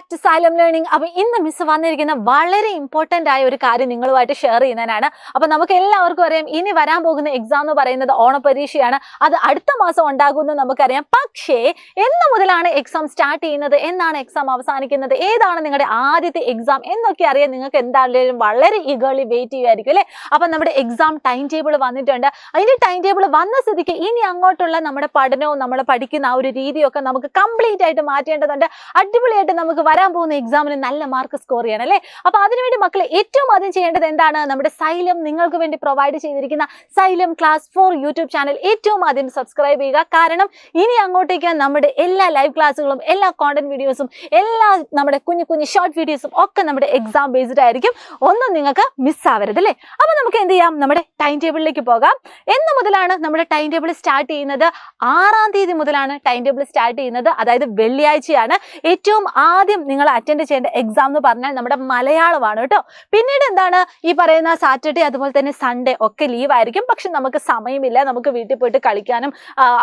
Back to xylem learning. അപ്പോൾ ഇന്ന് miss വന്നിരിക്കുന്ന വളരെ ഇമ്പോർട്ടൻ്റ് ആയ ഒരു കാര്യം നിങ്ങളുമായിട്ട് ഷെയർ ചെയ്യുന്നതിനാണ്. അപ്പോൾ നമുക്ക് എല്ലാവർക്കും അറിയാം, ഇനി വരാൻ പോകുന്ന എക്സാം എന്ന് പറയുന്നത് ഓണപരീക്ഷയാണ്. അത് അടുത്ത മാസം ഉണ്ടാകുമെന്ന് നമുക്കറിയാം. പക്ഷേ എന്ന് മുതലാണ് എക്സാം സ്റ്റാർട്ട് ചെയ്യുന്നത്, എന്നാണ് എക്സാം അവസാനിക്കുന്നത്, ഏതാണ് നിങ്ങളുടെ ആദ്യത്തെ എക്സാം എന്നൊക്കെ അറിയാൻ നിങ്ങൾക്ക് എന്തായാലും വളരെ ഈഗർലി വെയിറ്റ് ചെയ്യുമായിരിക്കും അല്ലേ. അപ്പം നമ്മുടെ എക്സാം ടൈം ടേബിൾ വന്നിട്ടുണ്ട്. അതിൻ്റെ ടൈം ടേബിൾ വന്ന സ്ഥിതിക്ക് ഇനി അങ്ങോട്ടുള്ള നമ്മുടെ പഠനവും നമ്മൾ പഠിക്കുന്ന ആ ഒരു രീതിയൊക്കെ നമുക്ക് കംപ്ലീറ്റ് ആയിട്ട് മാറ്റേണ്ടതുണ്ട്. അടിപൊളിയായിട്ട് നമുക്ക് വരാൻ പോകുന്ന എക്സാമിന് നല്ല മാർക്ക് സ്കോർ ചെയ്യണം അല്ലേ. അപ്പോൾ അതിനുവേണ്ടി മക്കളെ ഏറ്റവും ആദ്യം ചെയ്യേണ്ടത് എന്താണ്? നമ്മുടെ സൈലം നിങ്ങൾക്ക് വേണ്ടി പ്രൊവൈഡ് ചെയ്തിരിക്കുന്ന സൈലം ക്ലാസ് 4 യൂട്യൂബ് ചാനൽ ഏറ്റവും ആദ്യം സബ്സ്ക്രൈബ് ചെയ്യുക. കാരണം ഇനി അങ്ങോട്ടേക്ക് നമ്മുടെ എല്ലാ ലൈവ് ക്ലാസ്സുകളും, എല്ലാ കോണ്ടന്റ് വീഡിയോസും, എല്ലാ നമ്മുടെ കുഞ്ഞു കുഞ്ഞു ഷോർട്ട് വീഡിയോസും ഒക്കെ നമ്മുടെ എക്സാം ബേസ്ഡ് ആയിരിക്കും. ഒന്നും നിങ്ങൾക്ക് മിസ്സാവരുത് അല്ലേ. അപ്പോൾ നമുക്ക് എന്ത് ചെയ്യാം, നമ്മുടെ ടൈം ടേബിളിലേക്ക് പോകാം. എന്ന് മുതലാണ് നമ്മുടെ ടൈം ടേബിൾ സ്റ്റാർട്ട് ചെയ്യുന്നത്? 6-ാം തീയതി മുതലാണ് ടൈം ടേബിൾ സ്റ്റാർട്ട് ചെയ്യുന്നത്. അതായത് വെള്ളിയാഴ്ചയാണ് ഏറ്റവും ആദ്യം നിങ്ങൾ അറ്റൻഡ് ചെയ്യേണ്ട എക്സാം എന്ന് പറഞ്ഞാൽ നമ്മുടെ മലയാളമാണ് കേട്ടോ. പിന്നീട് എന്താണ്, ഈ പറയുന്ന സാറ്റർഡേ അതുപോലെ തന്നെ സൺഡേ ഒക്കെ ലീവ് ആയിരിക്കും. പക്ഷെ നമുക്ക് സമയമില്ല, നമുക്ക് വീട്ടിൽ പോയിട്ട് കളിക്കാനും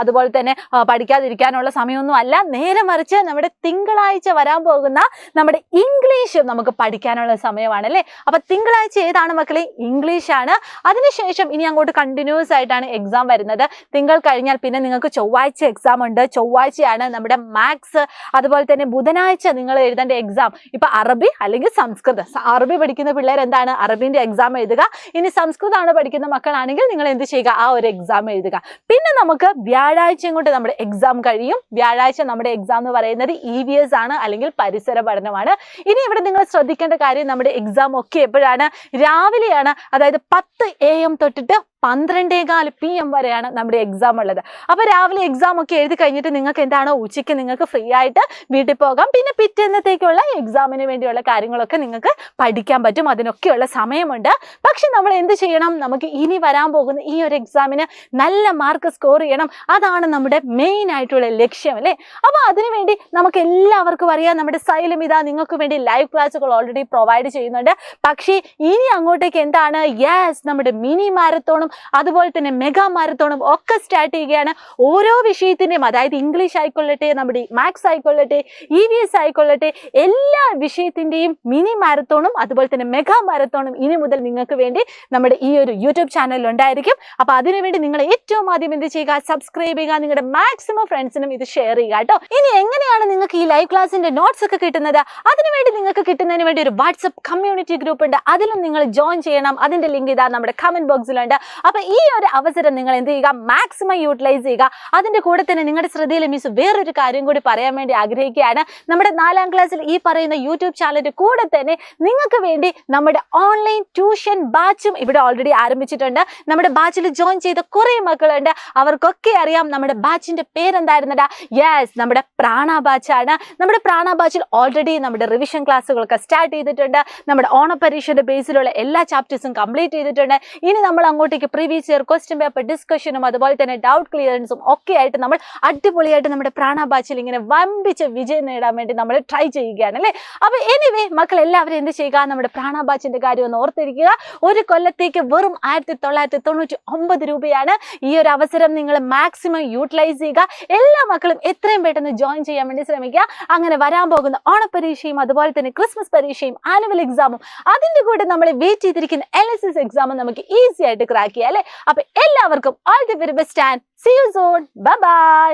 അതുപോലെ തന്നെ പഠിക്കാതിരിക്കാനുള്ള സമയമൊന്നും അല്ല. നേരെ മറിച്ച് നമ്മുടെ തിങ്കളാഴ്ച വരാൻ പോകുന്ന നമ്മുടെ ഇംഗ്ലീഷ് നമുക്ക് പഠിക്കാനുള്ള സമയമാണ് അല്ലേ. അപ്പൊ തിങ്കളാഴ്ച ഏതാണ് മക്കളെ? ഇംഗ്ലീഷ് ആണ്. അതിനുശേഷം ഇനി അങ്ങോട്ട് കണ്ടിന്യൂസ് ആയിട്ടാണ് എക്സാം വരുന്നത്. തിങ്കൾ കഴിഞ്ഞാൽ പിന്നെ നിങ്ങൾക്ക് ചൊവ്വാഴ്ച എക്സാം ഉണ്ട്. ചൊവ്വാഴ്ചയാണ് നമ്മുടെ മാത്സ്. അതുപോലെ തന്നെ ബുധനാഴ്ച നിങ്ങൾ എഴുതേണ്ട എക്സാം ഇപ്പൊ അറബി അല്ലെങ്കിൽ സംസ്കൃതം. അറബി പഠിക്കുന്ന പിള്ളേർ എന്താണ്, അറബിന്റെ എക്സാം എഴുതുക. ഇനി സംസ്കൃതമാണ് പഠിക്കുന്ന മക്കളാണെങ്കിൽ നിങ്ങൾ എന്ത് ചെയ്യുക, ആ ഒരു എക്സാം എഴുതുക. പിന്നെ നമുക്ക് വ്യാഴാഴ്ചയും കൊണ്ട് നമ്മുടെ എക്സാം കഴിയും. വ്യാഴാഴ്ച നമ്മുടെ എക്സാം എന്ന് പറയുന്നത് EVS ആണ്, അല്ലെങ്കിൽ പരിസര പഠനമാണ്. ഇനി ഇവിടെ നിങ്ങൾ ശ്രദ്ധിക്കേണ്ട കാര്യം, നമ്മുടെ എക്സാം ഒക്കെ എപ്പോഴാണ്? രാവിലെയാണ്. അതായത് 10 AM തൊട്ടിട്ട് 12:15 PM വരെയാണ് നമ്മുടെ എക്സാം ഉള്ളത്. അപ്പോൾ രാവിലെ എക്സാം ഒക്കെ എഴുതി കഴിഞ്ഞിട്ട് നിങ്ങൾക്ക് എന്താണ്, ഉച്ചയ്ക്ക് നിങ്ങൾക്ക് ഫ്രീ ആയിട്ട് വീട്ടിൽ പോകാം. പിന്നെ പിറ്റേന്നത്തേക്കുള്ള എക്സാമിന് വേണ്ടിയുള്ള കാര്യങ്ങളൊക്കെ നിങ്ങൾക്ക് പഠിക്കാൻ പറ്റും. അതിനൊക്കെയുള്ള സമയമുണ്ട്. പക്ഷെ നമ്മൾ എന്ത് ചെയ്യണം? നമുക്ക് ഇനി വരാൻ പോകുന്ന ഈ ഒരു എക്സാമിന് നല്ല മാർക്ക് സ്കോർ ചെയ്യണം. അതാണ് നമ്മുടെ മെയിൻ ആയിട്ടുള്ള ലക്ഷ്യം അല്ലേ. അപ്പോൾ അതിനുവേണ്ടി നമുക്ക് എല്ലാവർക്കും അറിയാം, നമ്മുടെ സൈലം ഇതാ നിങ്ങൾക്ക് വേണ്ടി ലൈവ് ക്ലാസ്സുകൾ ഓൾറെഡി പ്രൊവൈഡ് ചെയ്യുന്നുണ്ട്. പക്ഷേ ഇനി അങ്ങോട്ടേക്ക് എന്താണ്, യെസ്, നമ്മുടെ മിനി മാരത്തോണും അതുപോലെ തന്നെ മെഗാ മാരത്തോണും ഒക്കെ സ്റ്റാർട്ട് ചെയ്യുകയാണ്. ഓരോ വിഷയത്തിൻ്റെയും, അതായത് ഇംഗ്ലീഷ് ആയിക്കൊള്ളട്ടെ, നമ്മുടെ മാത്സ് ആയിക്കൊള്ളട്ടെ, EVS ആയിക്കൊള്ളട്ടെ, എല്ലാ വിഷയത്തിൻ്റെയും മിനി മാരത്തോണും അതുപോലെ തന്നെ മെഗാ മാരത്തോണും ഇനി മുതൽ നിങ്ങൾക്ക് വേണ്ടി നമ്മുടെ ഈ ഒരു യൂട്യൂബ് ചാനലിൽ ഉണ്ടായിരിക്കും. അപ്പോൾ അതിനുവേണ്ടി നിങ്ങൾ ഏറ്റവും ആദ്യം എന്ത് ചെയ്യുക, സബ്സ്ക്രൈബ് ചെയ്യുക, നിങ്ങളുടെ മാക്സിമം ഫ്രണ്ട്സിനും ഇത് ഷെയർ ചെയ്യുക കേട്ടോ. ഇനി എങ്ങനെയാണ് നിങ്ങൾക്ക് ഈ ലൈവ് ക്ലാസ്സിന്റെ നോട്ട്സ് ഒക്കെ കിട്ടുന്നത്? അതിനുവേണ്ടി നിങ്ങൾക്ക് കിട്ടുന്നതിന് വേണ്ടി ഒരു വാട്സ്ആപ്പ് കമ്മ്യൂണിറ്റി ഗ്രൂപ്പ് ഉണ്ട്. അതിലും നിങ്ങൾ ജോയിൻ ചെയ്യണം. അതിന്റെ ലിങ്ക് ഇതാ നമ്മുടെ കമന്റ് ബോക്സിലുണ്ട്. അപ്പൊ ഈ ഒരു അവസരം നിങ്ങൾ എന്ത് ചെയ്യുക, മാക്സിമം യൂട്ടിലൈസ് ചെയ്യുക. അതിന്റെ കൂടെ തന്നെ നിങ്ങളുടെ ശ്രദ്ധയിൽ മിസ് വേറൊരു കാര്യം കൂടി പറയാൻ വേണ്ടി ആഗ്രഹിക്കുകയാണ്. നമ്മുടെ 4-ാം ക്ലാസ്സിൽ ഈ പറയുന്ന യൂട്യൂബ് ചാനലിന്റെ കൂടെ തന്നെ നിങ്ങൾക്ക് വേണ്ടി നമ്മുടെ ഓൺലൈൻ ട്യൂഷൻ ബാച്ചും ഇവിടെ ഓൾറെഡി ആരംഭിച്ചിട്ടുണ്ട്. നമ്മുടെ ബാച്ചിൽ ജോയിൻ ചെയ്ത കുറേ മക്കളുണ്ട്. അവർക്കൊക്കെ അറിയാം നമ്മുടെ ബാച്ചിന്റെ പേരെന്തായിരുന്നടാ? യെസ്, നമ്മുടെ പ്രാണ ബാച്ചാണ്. നമ്മുടെ പ്രാണ ബാച്ചിൽ ഓൾറെഡി നമ്മുടെ റിവിഷൻ ക്ലാസ്സുകളൊക്കെ സ്റ്റാർട്ട് ചെയ്തിട്ടുണ്ട്. നമ്മുടെ ഓണപരീക്ഷയുടെ ബേസിലുള്ള എല്ലാ ചാപ്റ്റേഴ്സും കംപ്ലീറ്റ് ചെയ്തിട്ടുണ്ട്. ഇനി നമ്മൾ അങ്ങോട്ടേക്ക് പ്രീവിയസ് ഇയർ ക്വസ്റ്റ്യൻ പേപ്പർ ഡിസ്കഷനും അതുപോലെ തന്നെ ഡൗട്ട് ക്ലിയറൻസും ഒക്കെ ആയിട്ട് നമ്മൾ അടിപൊളിയായിട്ട് നമ്മുടെ പ്രാണ ബാച്ചിൽ ഇങ്ങനെ വമ്പിച്ച വിജയം നേടാൻ വേണ്ടി നമ്മൾ ട്രൈ ചെയ്യുകയാണ് അല്ലേ. അപ്പോൾ എനിവേ മക്കൾ എല്ലാവരും എന്ത് ചെയ്യുക, നമ്മുടെ പ്രാണ ബാച്ചിന്റെ കാര്യം ഒന്ന് ഓർത്തിരിക്കുക. ഒരു കൊല്ലത്തേക്ക് വെറും 1999 രൂപയാണ്. ഈ ഒരു അവസരം നിങ്ങൾ മാക്സിമം യൂട്ടിലൈസ് ചെയ്യുക. എല്ലാ മക്കളും എത്രയും പെട്ടെന്ന് ജോയിൻ ചെയ്യാൻ വേണ്ടി ശ്രമിക്കുക. അങ്ങനെ വരാൻ പോകുന്ന ഓണപരീക്ഷയും അതുപോലെ തന്നെ ക്രിസ്മസ് പരീക്ഷയും ആനുവൽ എക്സാമും അതിന്റെ കൂടെ നമ്മളെ വെയിറ്റ് ചെയ്തിരിക്കുന്ന LSS എക്സാമും നമുക്ക് ഈസി ആയിട്ട് ക്രാക്ക് ചെയ്യാം അല്ലേ. അപ്പൊ എല്ലാവർക്കും all the very best and see you soon. Bye by.